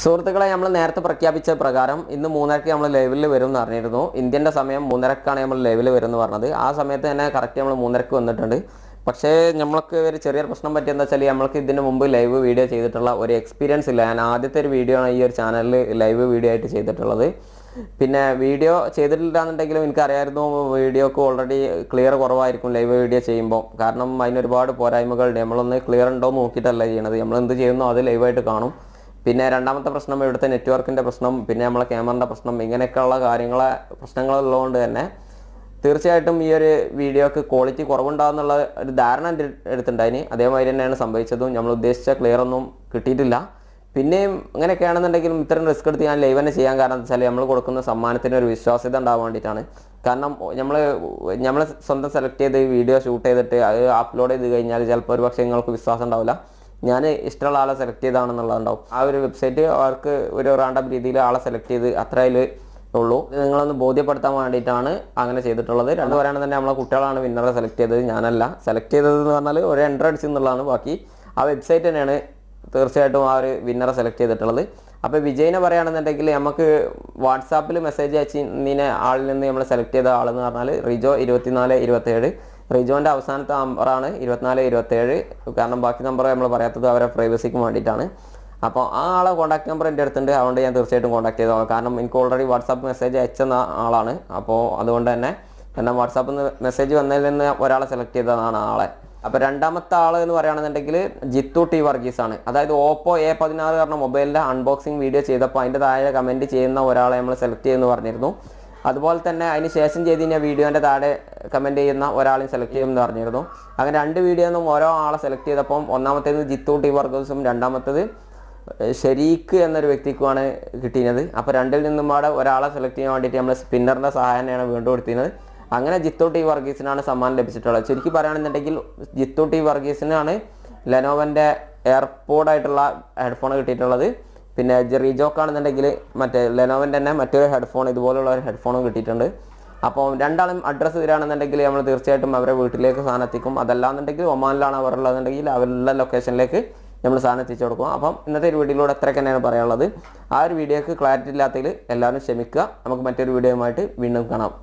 സുഹൃത്തുക്കളെ, നമ്മൾ നേരത്തെ പ്രഖ്യാപിച്ച പ്രകാരം ഇന്ന് 3:30 നമ്മൾ ലൈവിൽ വരും എന്ന് പറഞ്ഞിരുന്നു. ഇന്ത്യൻ്റെ സമയം 3:30 നമ്മൾ ലൈവിൽ വരും എന്ന് പറഞ്ഞത്. ആ സമയത്ത് തന്നെ കറക്റ്റ് നമ്മൾ 3:30 വന്നിട്ടുണ്ട്. പക്ഷേ നമ്മൾക്ക് ഒരു ചെറിയൊരു പ്രശ്നം പറ്റിയെന്ന് വെച്ചാൽ നമ്മൾക്ക് ഇതിന് മുമ്പ് ലൈവ് വീഡിയോ ചെയ്തിട്ടുള്ള ഒരു എക്സ്പീരിയൻസ് ഇല്ല. ഞാൻ ആദ്യത്തെ ഒരു വീഡിയോ ആണ് ഈ ഒരു ചാനലിൽ ലൈവ് വീഡിയോ ആയിട്ട് ചെയ്തിട്ടുള്ളത്. പിന്നെ വീഡിയോ ചെയ്തിട്ടില്ലാന്നുണ്ടെങ്കിലും എനിക്കറിയായിരുന്നു വീഡിയോക്ക് ഓൾറെഡി ക്ലിയർ കുറവായിരിക്കും ലൈവ് വീഡിയോ ചെയ്യുമ്പോൾ. കാരണം അതിനൊരുപാട് പോരായ്മകളുണ്ട്. നമ്മളൊന്ന് ക്ലിയർ ഉണ്ടോ എന്ന് നോക്കിയിട്ടല്ല ചെയ്യണത്. നമ്മൾ എന്ത് ചെയ്യുന്നോ അത് ലൈവായിട്ട് കാണും. പിന്നെ രണ്ടാമത്തെ പ്രശ്നം ഇവിടുത്തെ നെറ്റ്വർക്കിൻ്റെ പ്രശ്നം, പിന്നെ നമ്മളെ ക്യാമറൻ്റെ പ്രശ്നം, ഇങ്ങനെയൊക്കെയുള്ള പ്രശ്നങ്ങളുള്ളതുകൊണ്ട് തന്നെ തീർച്ചയായിട്ടും ഈ ഒരു വീഡിയോക്ക് ക്വാളിറ്റി കുറവുണ്ടാകുന്നുള്ള ഒരു ധാരണ എടുത്തിട്ടുണ്ടായിന്. അതേമാതിരി തന്നെയാണ് സംഭവിച്ചതും. നമ്മൾ ഉദ്ദേശിച്ച ക്ലിയർ ഒന്നും കിട്ടിയിട്ടില്ല. പിന്നെയും അങ്ങനെയൊക്കെയാണെന്നുണ്ടെങ്കിലും ഇത്രയും റിസ്ക് എടുത്ത് ഞാൻ ലൈവ് തന്നെ ചെയ്യാൻ കാരണം എന്താ വെച്ചാൽ നമ്മൾ കൊടുക്കുന്ന സമ്മാനത്തിന് ഒരു വിശ്വാസ്യത ഉണ്ടാകാൻ വേണ്ടിയിട്ടാണ്. കാരണം നമ്മൾ സ്വന്തം സെലക്ട് ചെയ്ത് വീഡിയോ ഷൂട്ട് ചെയ്തിട്ട് അത് അപ്ലോഡ് ചെയ്ത് കഴിഞ്ഞാൽ ചിലപ്പോൾ ഒരു പക്ഷേ നിങ്ങൾക്ക് വിശ്വാസം ഉണ്ടാവില്ല. ഞാൻ ഇഷ്ടമുള്ള ആളെ സെലക്ട് ചെയ്താണെന്നുള്ളതുണ്ടാവും. ആ ഒരു വെബ്സൈറ്റ് അവർക്ക് ഒരു റാൻഡം രീതിയിൽ ആളെ സെലക്ട് ചെയ്ത് അത്രയിൽ ഉള്ളൂ. നിങ്ങളൊന്ന് ബോധ്യപ്പെടുത്താൻ വേണ്ടിയിട്ടാണ് അങ്ങനെ ചെയ്തിട്ടുള്ളത്. രണ്ട് പറയുകയാണെങ്കിൽ തന്നെ നമ്മളെ കുട്ടികളാണ് വിന്നറെ സെലക്ട് ചെയ്തത്, ഞാനല്ല. സെലക്ട് ചെയ്തതെന്ന് പറഞ്ഞാൽ ഒരു എൻട്രി അടിച്ചു എന്നുള്ളതാണ്. ബാക്കി ആ വെബ്സൈറ്റ് തന്നെയാണ് തീർച്ചയായിട്ടും ആ ഒരു വിന്നറെ സെലക്ട് ചെയ്തിട്ടുള്ളത്. അപ്പോൾ വിജയിനെ പറയുകയാണെന്നുണ്ടെങ്കിൽ നമുക്ക് വാട്സാപ്പിൽ മെസ്സേജ് അയച്ചതിനെ ആളിൽ നിന്ന് നമ്മൾ സെലക്ട് ചെയ്ത ആളെന്ന് പറഞ്ഞാൽ റിജോ 2427. റിജോൻ്റെ അവസാനത്തെ നമ്പറാണ് 2427. കാരണം ബാക്കി നമ്പർ നമ്മൾ പറയാത്തത് അവരെ പ്രൈവസിക്ക് വേണ്ടിയിട്ടാണ്. അപ്പോൾ ആ ആളെ കോൺടാക്ട് നമ്പർ എൻ്റെ അടുത്തുണ്ട്. അതുകൊണ്ട് ഞാൻ തീർച്ചയായിട്ടും കോൺടാക്ട് ചെയ്തോളാം. കാരണം എനിക്ക് ഓൾറെഡി വാട്സാപ്പ് മെസ്സേജ് അയച്ച ആളാണ്. അപ്പോൾ അതുകൊണ്ട് തന്നെ എന്നാൽ വാട്സാപ്പിൽ നിന്ന് മെസ്സേജ് വന്നതിൽ നിന്ന് ഒരാളെ സെലക്ട് ചെയ്തതാണ് ആളെ. അപ്പോൾ രണ്ടാമത്തെ ആൾ എന്ന് പറയുകയാണെന്നുണ്ടെങ്കിൽ ജിത്തു ടി വർഗീസ് ആണ്. അതായത് ഓപ്പോ A16 പറഞ്ഞ മൊബൈലിൻ്റെ അൺബോക്സിങ് വീഡിയോ ചെയ്തപ്പോൾ അതിൻ്റെ താഴെ കമൻറ്റ് ചെയ്യുന്ന ഒരാളെ നമ്മൾ സെലക്ട് ചെയ്യുമെന്ന് പറഞ്ഞിരുന്നു. അതുപോലെ തന്നെ അതിന് ശേഷം ചെയ്ത് കഴിഞ്ഞാൽ വീഡിയോൻ്റെ താഴെ കമൻറ്റ് ചെയ്യുന്ന ഒരാളെയും സെലക്ട് ചെയ്യുമെന്ന് പറഞ്ഞിരുന്നു. അങ്ങനെ രണ്ട് വീഡിയോ നിന്നും ഓരോ ആളെ സെലക്ട് ചെയ്തപ്പം ഒന്നാമത്തേത് ജിത്തു ടി വർഗീസും രണ്ടാമത്തേത് ഷരീഖ് എന്നൊരു വ്യക്തിക്കുമാണ് കിട്ടിയത്. അപ്പോൾ രണ്ടിൽ നിന്നും അവിടെ ഒരാളെ സെലക്ട് ചെയ്യാൻ വേണ്ടിയിട്ട് നമ്മൾ സ്പിന്നറിൻ്റെ സഹായമാണ് വീണ്ടും കൊടുത്തിരുന്നത്. അങ്ങനെ ജിത്തു ടി വർഗീസിനാണ് സമ്മാനം ലഭിച്ചിട്ടുള്ളത്. ചുരുക്കി പറയുകയാണെന്നുണ്ടെങ്കിൽ ജിത്തു ടി വർഗീസിനാണ് ലെനോവോൻ്റെ എയർപോഡായിട്ടുള്ള ഹെഡ്ഫോൺ കിട്ടിയിട്ടുള്ളത്. പിന്നെ റിജോക്കാണെന്നുണ്ടെങ്കിൽ മറ്റേ ലെനോവോൻ്റെ തന്നെ മറ്റൊരു ഹെഡ്ഫോൺ, ഇതുപോലുള്ള ഒരു ഹെഡ്ഫോണും കിട്ടിയിട്ടുണ്ട്. അപ്പോൾ രണ്ടാളും അഡ്രസ്സ് തരികയാണെന്നുണ്ടെങ്കിൽ നമ്മൾ തീർച്ചയായിട്ടും അവരെ വീട്ടിലേക്ക് സാധനം എത്തിക്കും. അതല്ലാന്നുണ്ടെങ്കിൽ ഒമാനിലാണ് അവരുള്ളതെന്നുണ്ടെങ്കിൽ അവരുടെ ലൊക്കേഷനിലേക്ക് നമ്മൾ സാധനം എത്തിച്ചു കൊടുക്കും. അപ്പം ഇന്നത്തെ ഒരു വീഡിയോയിലൂടെ അത്രയൊക്കെ തന്നെയാണ് പറയാനുള്ളത്. ആ ഒരു വീഡിയോക്ക് ക്ലാരിറ്റി ഇല്ലാത്തതിൽ എല്ലാവരും ക്ഷമിക്കുക. നമുക്ക് മറ്റൊരു വീഡിയോയുമായിട്ട് വീണ്ടും കാണാം.